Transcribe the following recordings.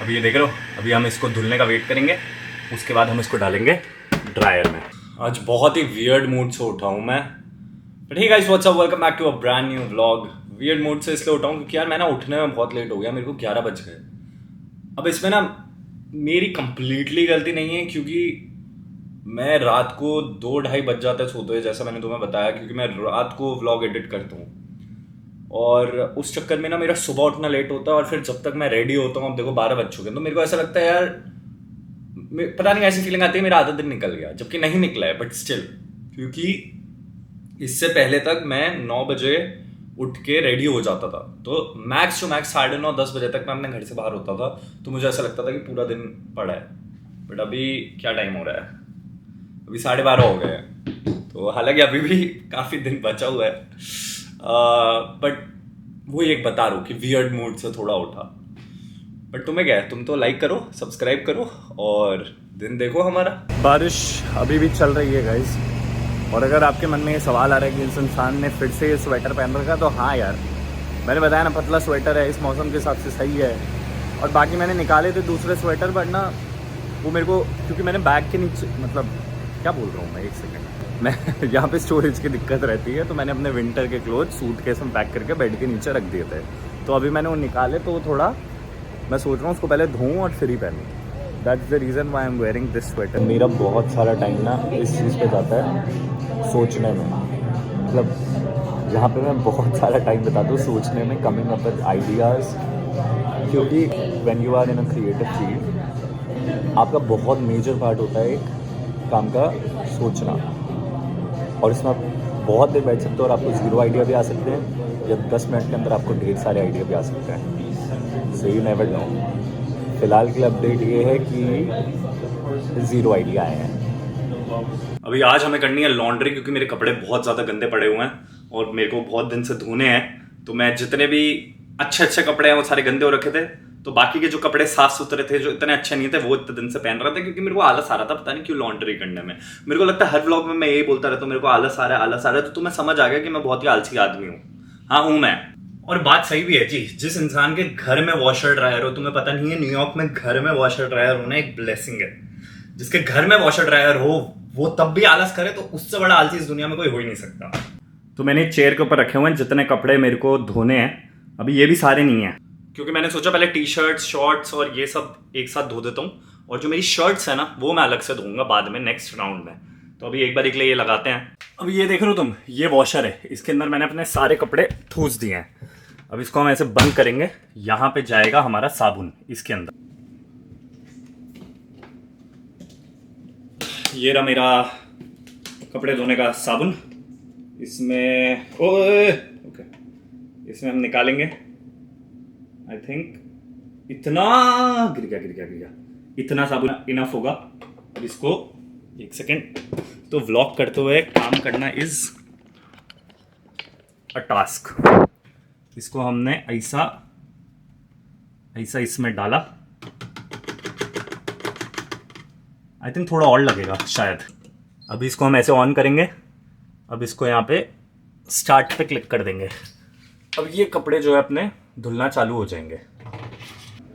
अभी ये देख रहे हो, अभी हम इसको धुलने का वेट करेंगे, उसके बाद हम इसको डालेंगे ड्रायर में। आज बहुत ही वियर्ड मूड से उठा हूँ मैं, but hey guys what's up, welcome back to a brand new vlog. Weird mood से इसलिए उठा हूँ क्योंकि यार मैं ना उठने में बहुत लेट हो गया, मेरे को 11 बज गए। अब इसमें ना मेरी कंप्लीटली गलती नहीं है, क्योंकि मैं रात को 2-2:30 बज जाता है सोते हुए, जैसा मैंने तुम्हें बताया, क्योंकि मैं रात को व्लॉग एडिट करता हूँ और उस चक्कर में ना मेरा सुबह उठना लेट होता है, और फिर जब तक मैं रेडी होता हूँ, अब देखो 12 बज चुके हैं, तो मेरे को ऐसा लगता है यार, पता नहीं ऐसी फीलिंग आती है मेरा आधा दिन निकल गया, जबकि नहीं निकला है, बट स्टिल, क्योंकि इससे पहले तक मैं 9 बजे उठ के रेडी हो जाता था, तो मैक्स टू मैक्स 9:30-10 बजे तक मैं अपने घर से बाहर होता था, तो मुझे ऐसा लगता था कि पूरा दिन पड़ा है। बट अभी क्या टाइम हो रहा है, अभी 12:30 हो गए हैं, तो हालांकि अभी भी काफ़ी दिन बचा हुआ है, बट वो एक बता रहा हूँ कि वियर्ड मूड से थोड़ा उठा। बट तुम्हें क्या है, तुम तो लाइक करो, सब्सक्राइब करो और दिन देखो हमारा। बारिश अभी भी चल रही है गाइस, और अगर आपके मन में ये सवाल आ रहा है कि इस इंसान ने फिर से ये स्वेटर पहन रखा, तो हाँ यार, मैंने बताया ना, पतला स्वेटर है, इस मौसम के हिसाब से सही है। और बाकी मैंने निकाले थे दूसरे स्वेटर, बट ना वो मेरे को, क्योंकि मैंने बैग के नीचे, मतलब क्या बोल रहा हूँ मैं, एक सेकेंड, मैं यहाँ पे स्टोरेज की दिक्कत रहती है, तो मैंने अपने विंटर के क्लोथ सूटकेस में पैक करके बेड के नीचे रख दिए थे, तो अभी मैंने वो निकाले, तो थोड़ा मैं सोच रहा हूँ उसको पहले धोऊँ और फिर ही पहनूँ। That's the reason why I am wearing this sweater. मेरा बहुत सारा टाइम ना इस चीज़ पे जाता है, सोचने में, मतलब यहाँ पे मैं बहुत सारा टाइम बिताता हूँ सोचने में, कमिंग अप विद आइडियाज़, क्योंकि when you are in a creative field, आपका बहुत मेजर पार्ट होता है एक काम का सोचना, और इसमें आप बहुत देर बैठ सकते हो और आपको ज़ीरो आइडिया भी आ सकते हैं, या 10 मिनट के अंदर आपको ढेर सारे आइडिया भी आ सकते हैं, सो यू नेवर नो। फिलहाल की अपडेट ये है कि 0 आइडिया आए हैं। अभी आज हमें करनी है लॉन्ड्री, क्योंकि मेरे कपड़े बहुत ज़्यादा गंदे पड़े हुए हैं और मेरे को बहुत दिन से धोने हैं, तो मैं जितने भी अच्छे अच्छे कपड़े हैं वो सारे गंदे हो रखे थे, तो बाकी के जो कपड़े साफ सुथरे थे, जो इतने अच्छे नहीं थे, वो इतने दिन से पहन रहे थे, क्योंकि मेरे को आलस आ रहा था, पता नहीं क्यों, लॉन्ड्री करने में। मेरे को लगता है हर व्लॉग में मैं यही बोलता रहता हूँ, मेरे को आलस आ रहा है, आलस आ रहा है, तो तुम्हें समझ आ गया कि मैं बहुत ही आलसी आदमी हूँ। हाँ हूँ मैं, और बात सही भी है जी। जिस इंसान के घर में वॉशर ड्रायर हो, तुम्हें पता नहीं है, न्यूयॉर्क में घर में वॉशर ड्रायर होना एक ब्लेसिंग है। जिसके घर में वॉशर ड्रायर हो वो तब भी आलस करे, तो उससे बड़ा आलसी इस दुनिया में कोई हो ही नहीं सकता। तो मैंने एक चेयर के ऊपर रखे हुए हैं जितने कपड़े मेरे को धोने हैं, अभी ये भी सारे नहीं है, क्योंकि मैंने सोचा पहले टी शर्ट्स, शॉर्ट्स और ये सब एक साथ धो देता हूँ, और जो मेरी शर्ट्स है ना वो मैं अलग से धोऊंगा बाद में, नेक्स्ट राउंड में। तो अभी एक बार के लिए ये लगाते हैं। अभी ये देख रहे हो तुम, ये वॉशर है, इसके अंदर मैंने अपने सारे कपड़े ठूस दिए हैं। अब इसको हम ऐसे बंद करेंगे, यहाँ पे जाएगा हमारा साबुन इसके अंदर। ये रहा मेरा कपड़े धोने का साबुन, इसमें ओके, इसमें हम निकालेंगे, आई थिंक इतना गिर गया, इतना साबुन इनफ होगा। अब इसको एक सेकेंड, तो व्लॉग करते हुए काम करना इज अ टास्क। इसको हमने ऐसा इसमें डाला, आई थिंक थोड़ा और लगेगा शायद। अभी इसको हम ऐसे ऑन करेंगे, अब इसको यहाँ पे स्टार्ट पे क्लिक कर देंगे। अब ये कपड़े जो है अपने धुलना चालू हो जाएंगे।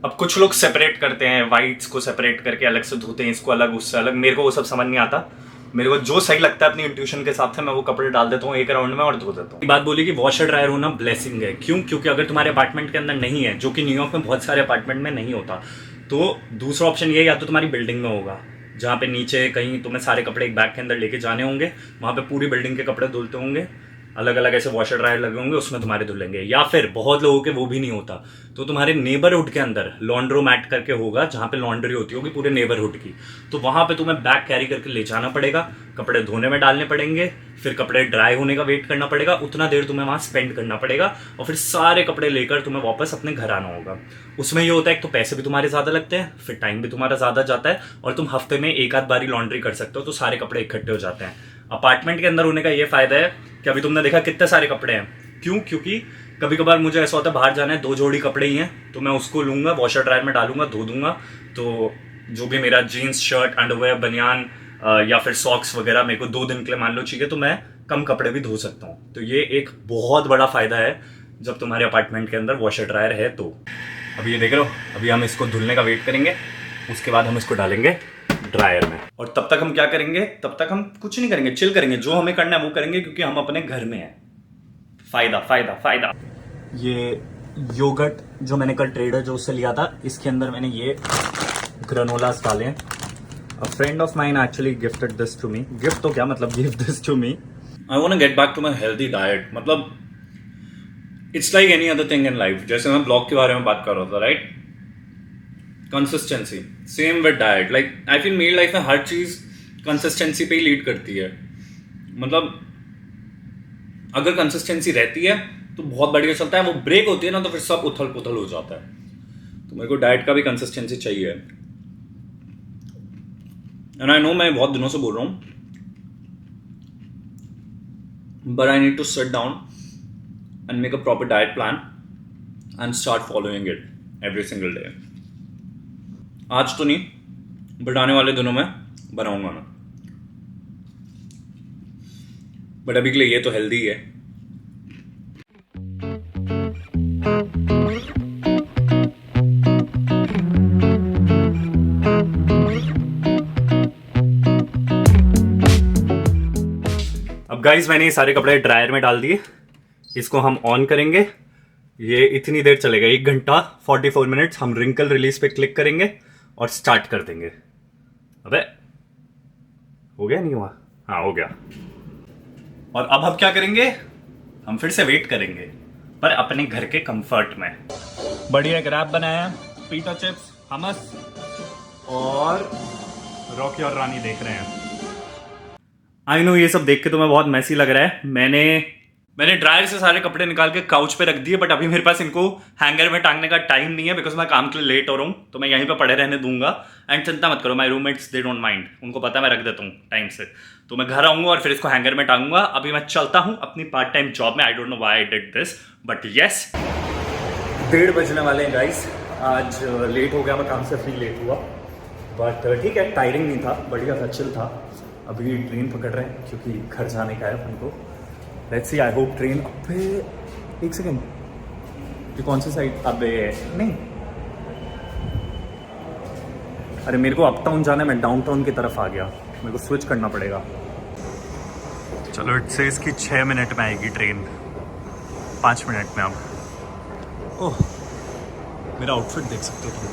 अब कुछ लोग सेपरेट करते हैं, वाइट्स को सेपरेट करके अलग से धोते हैं, इसको अलग उससे अलग, मेरे को वो सब समझ नहीं आता। मेरे को जो सही लगता है अपनी इंट्यूशन के हिसाब से मैं वो कपड़े डाल देता हूँ एक राउंड में और धो देता हूँ। बात बोली कि वॉशर ड्रायर होना ब्लेसिंग है, क्यों? क्योंकि अगर तुम्हारे अपार्टमेंट के अंदर नहीं है, जो कि न्यूयॉर्क में बहुत सारे अपार्टमेंट में नहीं होता, तो दूसरा ऑप्शन ये, या तो तुम्हारी बिल्डिंग में होगा, जहाँ पे नीचे कहीं तुम्हें सारे कपड़े एक बैग के अंदर लेके जाने होंगे, वहाँ पे पूरी बिल्डिंग के कपड़े धुलते होंगे, अलग अलग ऐसे वॉशर ड्रायर लगे होंगे, उसमें तुम्हारे धुलेंगे। या फिर बहुत लोगों के वो भी नहीं होता, तो तुम्हारे नेबरहुड के अंदर लॉन्ड्रोमैट करके होगा, जहाँ पे लॉन्ड्री होती होगी पूरे नेबरहुड की, तो वहाँ पे तुम्हें बैग कैरी करके ले जाना पड़ेगा, कपड़े धोने में डालने पड़ेंगे, फिर कपड़े ड्राई होने का वेट करना पड़ेगा, उतना देर तुम्हें वहाँ स्पेंड करना पड़ेगा, और फिर सारे कपड़े लेकर तुम्हें वापस अपने घर आना होगा। उसमें ये होता है, एक तो पैसे भी तुम्हारे ज़्यादा लगते हैं, फिर टाइम भी तुम्हारा ज़्यादा जाता है, और तुम हफ्ते में एक आध बारी लॉन्ड्री कर सकते हो, तो सारे कपड़े इकट्ठे हो जाते हैं। अपार्टमेंट के अंदर होने का ये फायदा है कि अभी तुमने देखा कितने सारे कपड़े हैं, क्यों? क्योंकि कभी कभार मुझे ऐसा होता है बाहर जाना है, 2 जोड़ी कपड़े ही हैं, तो मैं उसको लूँगा, वॉशर ड्रायर में डालूंगा, धो दूंगा, तो जो भी मेरा जीन्स, शर्ट, अंडरवेयर, बनियान या फिर सॉक्स वगैरह मेरे को 2 दिन के लिए मान लो चाहिए, तो मैं कम कपड़े भी धो सकता हूँ। तो ये एक बहुत बड़ा फायदा है जब तुम्हारे अपार्टमेंट के अंदर वॉशर ड्रायर है। तो अभी ये देख रहे हो, अभी हम इसको धुलने का वेट करेंगे, उसके बाद हम इसको डालेंगे ड्रायर में। और तब तक हम क्या करेंगे, तब तक हम कुछ नहीं करेंगे, चिल करेंगे, जो हमें करना है वो करेंगे, क्योंकि हम अपने घर में हैं। फायदा फायदा फायदा। ये योगर्ट जो मैंने कल ट्रेडर जो उससे लिया था, इसके अंदर मैंने ये ग्रेनोलास डाले हैं। A friend of mine actually gifted this to me. Gift तो क्या मतलब, give this to me. I want to get back to my healthy diet. मतलब it's like any other thing in life. जैसे मैं ब्लॉग के बारे में बात कर रहा था, right? Consistency. Same with diet. Like I feel मेरी लाइफ में हर चीज कंसिस्टेंसी पे ही लीड करती है। मतलब अगर कंसिस्टेंसी रहती है तो बहुत बढ़िया चलता है, वो ब्रेक होती है ना तो फिर सब उथल पुथल हो जाता है। तो मेरे को डाइट का भी कंसिस्टेंसी चाहिए। एंड आई नो मैं बहुत दिनों से बोल रहा हूँ, but I need to sit down and make a proper diet plan and start following it every single day. आज तो नहीं, बट आने वाले दिनों में बनाऊंगा मैं। बट अभी के लिए ये तो हेल्दी है। अब गाइस मैंने ये सारे कपड़े ड्रायर में डाल दिए, इसको हम ऑन करेंगे। ये इतनी देर चलेगा, 1 घंटा 44 मिनट्स। हम रिंकल रिलीज पे क्लिक करेंगे और स्टार्ट कर देंगे। अबे हो गया, नहीं हुआ? हाँ हो गया। और अब हम क्या करेंगे, हम फिर से वेट करेंगे, पर अपने घर के कंफर्ट में। बढ़िया एक रैप बनाया, पीटा चिप्स, हमस और रॉकी और रानी देख रहे हैं। आई नो ये सब देख के तुम्हें बहुत मैसी लग रहा है। मैंने ड्रायर से सारे कपड़े निकाल के काउच पे रख दिए, बट अभी मेरे पास इनको हैंगर में टांगने का टाइम नहीं है, बिकॉज मैं काम के लिए लेट हो रहा हूँ, तो मैं यहीं पे पड़े रहने दूंगा। एंड चिंता मत करो, my roommates they don't mind, उनको पता है मैं रख देता हूँ टाइम से। तो मैं घर आऊंगा और फिर इसको हैंगर में टांगूंगा। अभी मैं चलता हूँ अपनी पार्ट टाइम जॉब में। I don't know why I did this, but yes 1:30 बजने वाले हैं गाइस। आज लेट हो गया, मैं काम से फ्री लेट हुआ, बट ठीक है, टायरिंग नहीं था, बढ़िया था, चिल था। अभी ट्रेन पकड़ रहे हैं क्योंकि घर जाने का है अपन को। Let's see, I hope train. अबे एक सेकेंड, ये कौन सी साइड? अबे नहीं, अरे मेरे को अपटाउन जाना है, मैं डाउनटाउन की तरफ आ गया, मेरे को स्विच करना पड़ेगा। चलो इससे इसकी 6 मिनट में आएगी ट्रेन, 5 मिनट में। अब ओह, मेरा आउटफिट देख सकते हो तुम।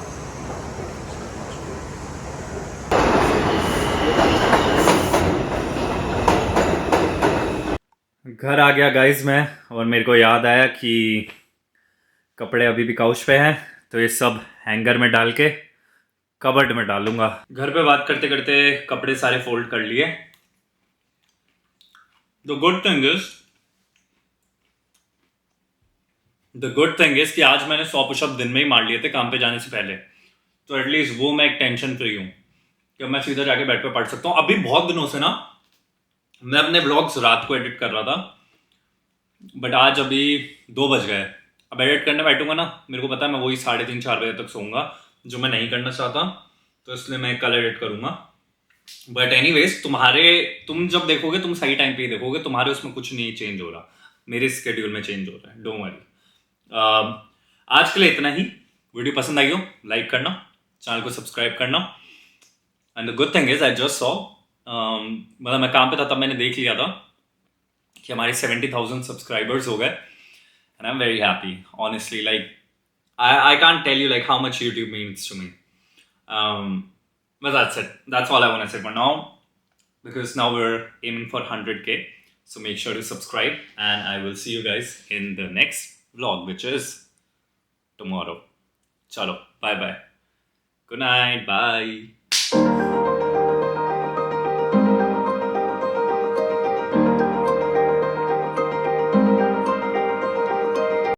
घर आ गया गाइज मैं, और मेरे को याद आया कि कपड़े अभी भी काउच पे हैं, तो ये सब हैंगर में डाल के कबर्ड में डालूंगा। घर पे बात करते करते कपड़े सारे फोल्ड कर लिए। द गुड थिंग इज कि आज मैंने 100 पुशअप दिन में ही मार लिए थे काम पे जाने से पहले, तो एटलीस्ट वो मैं एक टेंशन फ्री हूँ कि मैं सीधा जाके बेड पे पढ़ सकता हूँ। अभी बहुत दिनों से ना मैं अपने व्लॉग्स रात को एडिट कर रहा था, बट आज अभी 2 बज गए। अब एडिट करने बैठूंगा ना, मेरे को पता है मैं वही 3:30-4 बजे तक सोऊंगा, जो मैं नहीं करना चाहता, तो इसलिए मैं कल एडिट करूंगा। बट एनीवेज, तुम जब देखोगे तुम सही टाइम पे ही देखोगे, तुम्हारे उसमें कुछ नहीं चेंज हो रहा, मेरे स्केड्यूल में चेंज हो रहा है, डोंट वरी। आज के लिए इतना ही। वीडियो पसंद आई हो लाइक करना, चैनल को सब्सक्राइब करना। And the good thing is I just saw, मतलब मैं काम पे था तब मैंने देख लिया था कि हमारे 70,000 सब्सक्राइबर्स हो गए, and I am very happy honestly. Like I can't tell you like how much YouTube means to me. But that's it. That's all I want to say for now, because now we're aiming for 100K. So make sure to subscribe, and I will see you guys in the next vlog, which is tomorrow. Chalo, bye bye. Good night, bye.